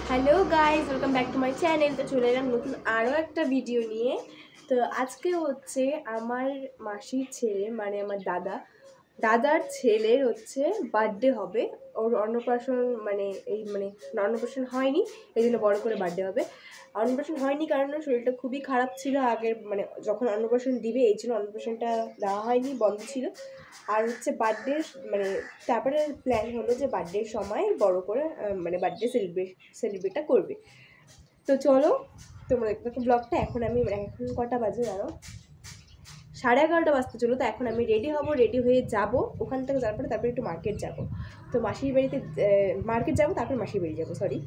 Hello guys, welcome back to my channel. তো চলে এলাম নতুন আরও একটা ভিডিও নিয়ে। তো আজকে হচ্ছে আমার মাসির ছেলে, মানে আমার দাদার ছেলের হচ্ছে বার্থডে হবে। ওর অন্নপ্রাশন অন্নপ্রাশন হয়নি, এই জন্য বড়ো করে বার্থডে হবে। অন্নপ্রাশন হয়নি কারণ শরীরটা খুবই খারাপ ছিল আগের, যখন অন্নপ্রাশন দিবে এই জন্য অন্নপ্রাশনটা দেওয়া হয়নি, বন্ধ ছিল। আর হচ্ছে বার্থডে তারপরে প্ল্যান হলো যে বার্থডের সময় বড় করে বার্থডে সেলিব্রেটটা করবে। তো চলো তোমরা দেখো ব্লগটা। এখন কটা বাজে জানো, 11:30 বাজতে চলো। তো এখন আমি রেডি হব, রেডি হয়ে যাব ওখান থেকে, যাওয়ার পরে তারপরে একটু মার্কেট যাব। তো মাসির বাড়িতে মার্কেট যাব, তারপর মাসির বাড়ি যাবো, সরি।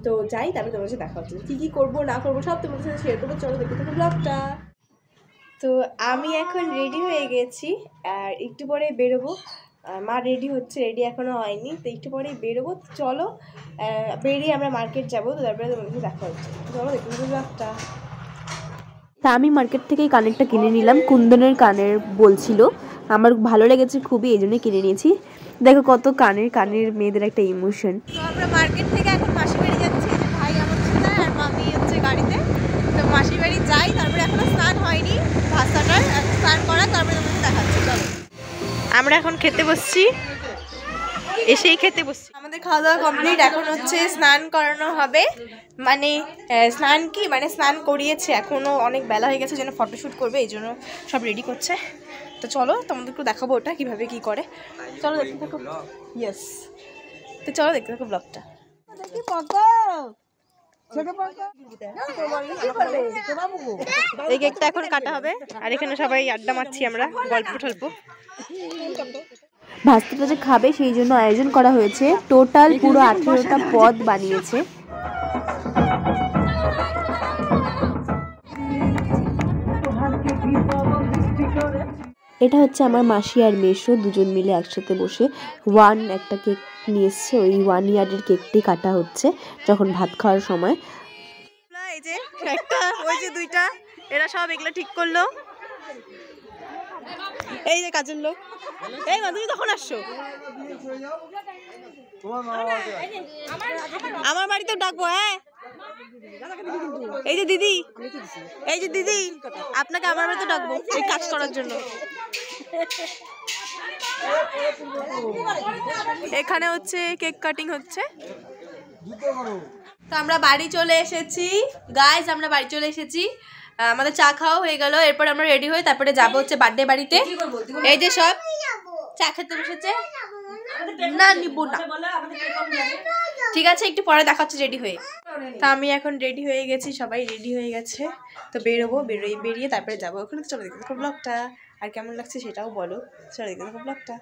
তো যাই, তারপরে তোমার সাথে দেখা হচ্ছে কী কী করবো না করবো সব তোমাদের সাথে শেয়ার করবো। চলো দেখতে থাকো ব্লগটা। তো আমি এখন রেডি হয়ে গেছি, আর একটু পরে বেরোবো। মা রেডি হচ্ছে, রেডি এখনও হয়নি, তো একটু পরেই বেরোবো। চলো বেরিয়ে আমরা মার্কেট যাবো, তো তারপরে তোমাদের দেখা হচ্ছে। চলো দেখতে থাকো ব্লগটা। তা আমি মার্কেট থেকেই কানেরটা কিনে নিলাম, কুন্দনের কানের বলছিল, আমার ভালো লেগেছে খুবই, এই জন্যই কিনে নিয়েছি। দেখো কত কানের মেয়েদের একটা ইমোশন। তো আমরা মার্কেট থেকে এখন মাসির বাড়ি যাচ্ছি, ভাই আমার সাথে আর মামি হচ্ছে গাড়িতে। তো মাসির বাড়ি যাই, তারপরে এখনো স্নান হয়নি, ভাষাটার স্নান করা, তারপরে তোমাকে দেখাচ্ছি। চলো আমরা এখন খেতে বসছি, এসেই খেতে বসছি। আমাদের খাওয়া দাওয়া কমপ্লিট, এখন হচ্ছে স্নান করানো হবে। স্নান করিয়েছে, এখনও অনেক বেলা হয়ে গেছে, যেন ফটোশ্যুট করবে, এই জন্য সব রেডি করছে। তো চলো তোমাদেরকে দেখাবো ওটা কীভাবে কী করে। চলো দেখতে থাকো। ইয়েস, তো চলো দেখতে থাকো ব্লগটা। এই কেকটা এখন কাটা হবে, আর এখানে সবাই আড্ডা মারছি আমরা, গল্প টল্প। ভাস্তাটা যে খাবে সেই জন্য আয়োজন করা হয়েছে, টোটাল পুরো 18টা পদ বানিয়েছে। এটা হচ্ছে আমার মাসি আর মেশো দুজন মিলে একসাথে বসে একটা কেক নিয়ে এসছে, ওই 1 ইয়ারের কেকটি কাটা হচ্ছে যখন ভাত খাওয়ার সময়। এই যে একটা, ওই যে দুইটা, এরা সব এগুলো ঠিক করলো। এই যে কাজের লোক। এই মা, তুমি কখন আসছো? আমার বাড়িতেও ডাকবো। হ্যাঁ, এই যে দিদি, আপনাকে আমার বাড়িতে ডাকবো এই কাজ করার জন্য। এখানে হচ্ছে কেক কাটিং হচ্ছে। তো আমরা বাড়ি চলে এসেছি গাইস, আমাদের চা খাওয়া হয়ে গেল। এরপর আমরা রেডি হয়ে তারপরে যাবো হচ্ছে বার্থডে বাড়িতে। এই যে সব চা খেতে বসেছে, না নিব না, ঠিক আছে একটু পরে দেখাচ্ছি রেডি হয়ে। তা আমি এখন রেডি হয়ে গেছি, সবাই রেডি হয়ে গেছে, তো বেরোবো। বেরিয়ে তারপরে যাবো ওখানে। তো চলো দেখতে থাকো ব্লগটা, আর কেমন লাগছে সেটাও বলো। চলো দেখতে থাকো ব্লগটা।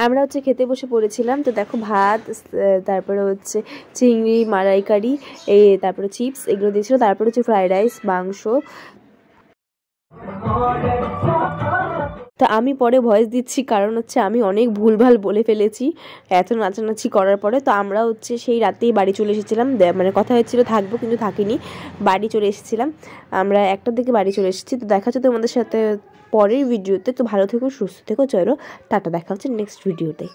আমরা হচ্ছে খেতে বসে পড়েছিলাম। তো দেখো ভাত, তারপরে হচ্ছে চিংড়ি মালাইকারি, তারপরে চিপস এগুলো দিয়েছিল, তারপরে হচ্ছে ফ্রাইড রাইস, মাংস। তো আমি পরে ভয়েস দিচ্ছি কারণ হচ্ছে আমি অনেক ভুলভাল বলে ফেলেছি এত নাচানাচি করার পরে। তো আমরা হচ্ছে সেই রাতেই বাড়ি চলে এসেছিলাম, কথা হয়েছিল থাকবো কিন্তু থাকিনি, বাড়ি চলে এসেছিলাম। আমরা 1টার দিকে বাড়ি চলে এসেছি। তো দেখা হচ্ছে তোমাদের সাথে পরের ভিডিওতে। তো ভালো থেকো, সুস্থ থেকো, চলো টাটা, দেখা হচ্ছে নেক্সট ভিডিওতে।